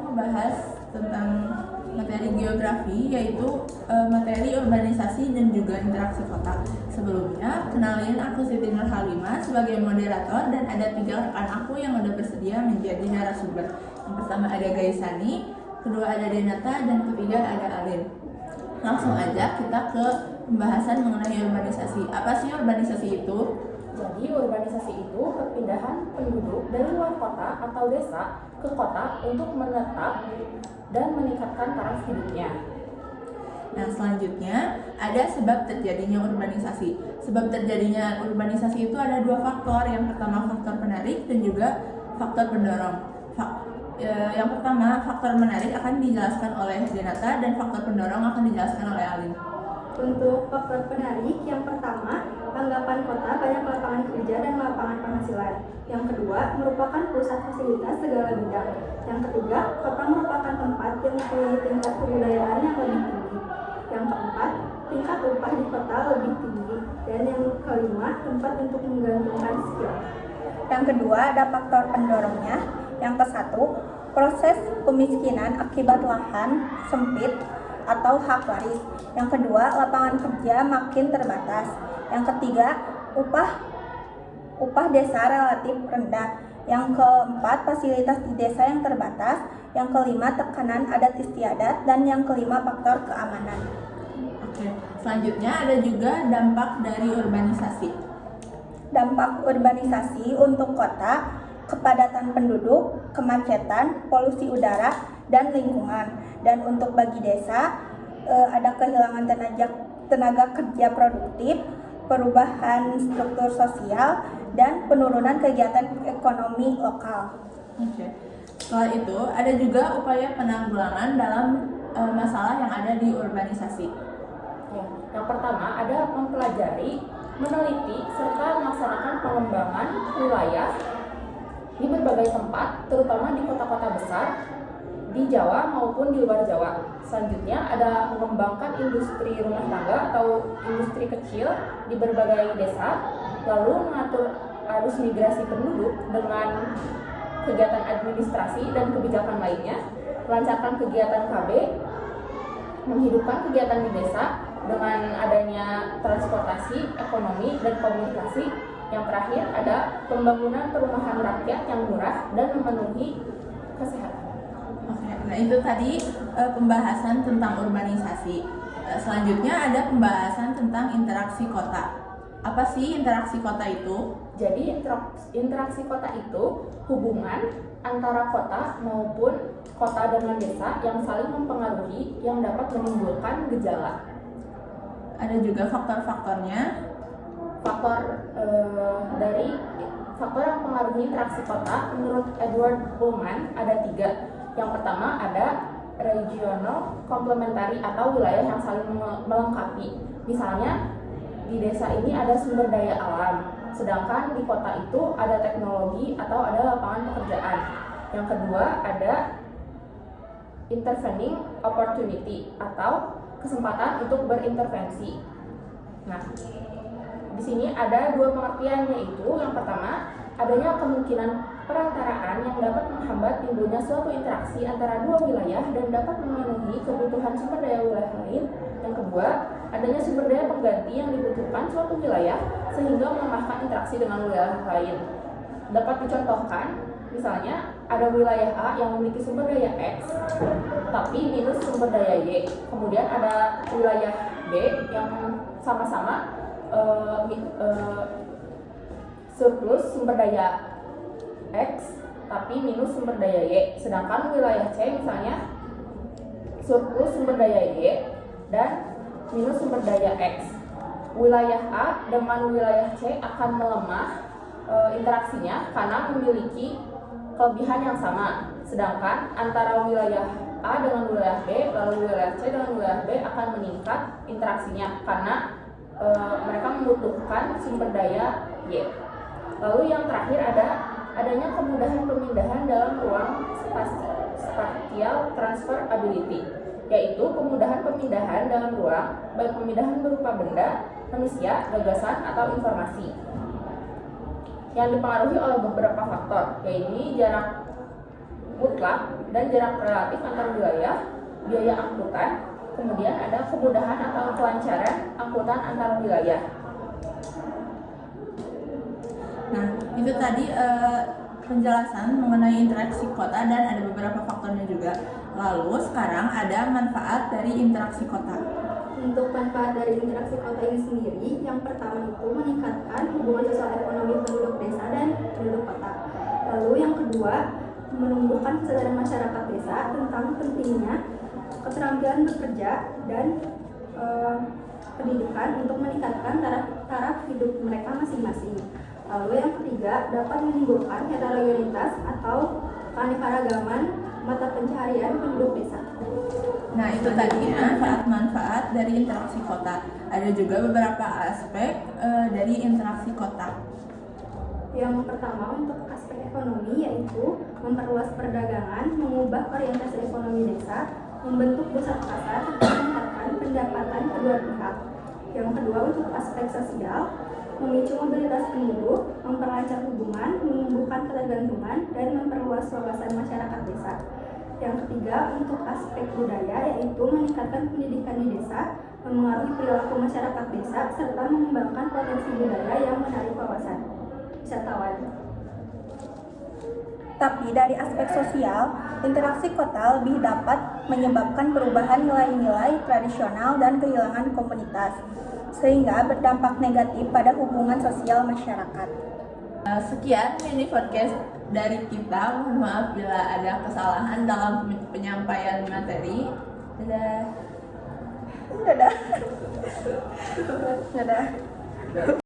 membahas tentang materi geografi, yaitu materi urbanisasi dan juga interaksi kota. Sebelumnya, kenalin aku Siti Nurhalimah sebagai moderator dan ada 3 rekan aku yang udah bersedia menjadi narasumber. Yang pertama ada Gaisani, kedua ada Denata, dan ketiga ada Alin. Langsung aja kita ke pembahasan mengenai urbanisasi. Apa sih urbanisasi itu? Jadi urbanisasi itu perpindahan penduduk dari luar kota atau desa ke kota untuk menetap dan meningkatkan taraf hidupnya. Nah, selanjutnya ada sebab terjadinya urbanisasi. Sebab terjadinya urbanisasi itu ada 2 faktor. Yang pertama faktor penarik dan juga faktor pendorong. Yang pertama faktor menarik akan dijelaskan oleh Denata dan faktor pendorong akan dijelaskan oleh Alin. Untuk faktor penarik, yang pertama, anggapan kota banyak lapangan kerja dan lapangan penghasilan. Yang kedua, merupakan pusat fasilitas segala bidang. Yang ketiga, kota merupakan tempat yang mempunyai tingkat kebudayaan yang lebih tinggi. Yang keempat, tingkat upah di kota lebih tinggi. Dan yang kelima, tempat untuk menggantungkan skill. Yang kedua, ada faktor pendorongnya. Yang ke-1, proses pemiskinan akibat lahan sempit atau hak waris. Yang kedua, lapangan kerja makin terbatas. Yang ketiga, upah desa relatif rendah. Yang keempat, fasilitas di desa yang terbatas. Yang kelima, tekanan adat istiadat. Dan yang kelima, faktor keamanan. Oke, selanjutnya ada juga dampak dari urbanisasi. Dampak urbanisasi untuk kota: kepadatan penduduk, kemacetan, polusi udara, dan lingkungan. Dan untuk bagi desa, ada kehilangan tenaga kerja produktif, perubahan struktur sosial, dan penurunan kegiatan ekonomi lokal. Oke. Setelah itu ada juga upaya penanggulangan dalam masalah yang ada di urbanisasi. Yang pertama ada mempelajari, meneliti, serta melaksanakan pengembangan wilayah di berbagai tempat, terutama di kota-kota besar, di Jawa maupun di luar Jawa. Selanjutnya ada mengembangkan industri rumah tangga atau industri kecil di berbagai desa, lalu mengatur arus migrasi penduduk dengan kegiatan administrasi dan kebijakan lainnya, melancarkan kegiatan KB, menghidupkan kegiatan di desa dengan adanya transportasi, ekonomi, dan komunikasi. Yang terakhir ada pembangunan perumahan rakyat yang murah dan memenuhi kesehatan. Oke, nah itu tadi pembahasan tentang urbanisasi. Selanjutnya ada pembahasan tentang interaksi kota. Apa sih interaksi kota itu? Jadi interaksi kota itu hubungan antara kota maupun kota dengan desa yang saling mempengaruhi yang dapat menimbulkan gejala. Ada juga faktor-faktornya. Faktor yang mempengaruhi interaksi kota menurut Edward Bowman ada 3. Yang pertama ada regional complementary atau wilayah yang saling melengkapi. Misalnya di desa ini ada sumber daya alam, sedangkan di kota itu ada teknologi atau ada lapangan pekerjaan. Yang kedua ada intervening opportunity atau kesempatan untuk berintervensi. Nah, di sini ada 2 pengertian, yaitu yang pertama adanya kemungkinan perantaraan yang dapat menghambat timbulnya suatu interaksi antara 2 wilayah dan dapat memenuhi kebutuhan sumber daya wilayah lain. Yang kedua, adanya sumber daya pengganti yang dibutuhkan suatu wilayah sehingga melemahkan interaksi dengan wilayah lain. Dapat dicontohkan, misalnya ada wilayah A yang memiliki sumber daya X tapi minus sumber daya Y. Kemudian ada wilayah B yang sama-sama surplus sumber daya X tapi minus sumber daya Y. Sedangkan wilayah C misalnya surplus sumber daya Y dan minus sumber daya X. Wilayah A dengan wilayah C akan melemah interaksinya karena memiliki kelebihan yang sama. Sedangkan antara wilayah A dengan wilayah B lalu wilayah C dengan wilayah B akan meningkat interaksinya karena mereka membutuhkan sumber daya Y. Lalu yang terakhir adanya kemudahan pemindahan dalam ruang spatial transfer ability, yaitu kemudahan pemindahan dalam ruang, baik pemindahan berupa benda, manusia, gagasan, atau informasi, yang dipengaruhi oleh beberapa faktor, yaitu jarak mutlak dan jarak relatif antar wilayah, biaya angkutan, kemudian ada kemudahan atau kelancaran angkutan antar wilayah. Nah, itu tadi penjelasan mengenai interaksi kota dan ada beberapa faktornya juga. Lalu sekarang ada manfaat dari interaksi kota. Untuk manfaat dari interaksi kota ini sendiri, yang pertama itu meningkatkan hubungan sosial ekonomi penduduk desa dan penduduk kota. Lalu yang kedua, menumbuhkan kesadaran masyarakat desa tentang pentingnya keterampilan bekerja dan pendidikan untuk meningkatkan taraf hidup mereka masing-masing. Lalu yang ketiga, dapat menimbulkan heterogenitas atau keanekaragaman mata pencaharian penduduk desa. Nah, itu tadi manfaat-manfaat dari interaksi kota. Ada juga beberapa aspek dari interaksi kota. Yang pertama untuk aspek ekonomi yaitu memperluas perdagangan, mengubah orientasi ekonomi desa, membentuk pusat pasar, dan meningkatkan pendapatan kedua pihak. Yang kedua untuk aspek sosial, memicu mobilitas penduduk, memperlancar hubungan, menumbuhkan ketergantungan, dan memperluas wawasan masyarakat desa. Yang ketiga untuk aspek budaya yaitu meningkatkan pendidikan di desa, memengaruhi perilaku masyarakat desa, serta mengembangkan potensi budaya yang menarik wawasan wisatawan. Tapi dari aspek sosial, interaksi kota lebih dapat menyebabkan perubahan nilai-nilai tradisional dan kehilangan komunitas, sehingga berdampak negatif pada hubungan sosial masyarakat. Sekian mini podcast dari kita. Mohon maaf bila ada kesalahan dalam penyampaian materi. Dadah. Dadah. Dadah.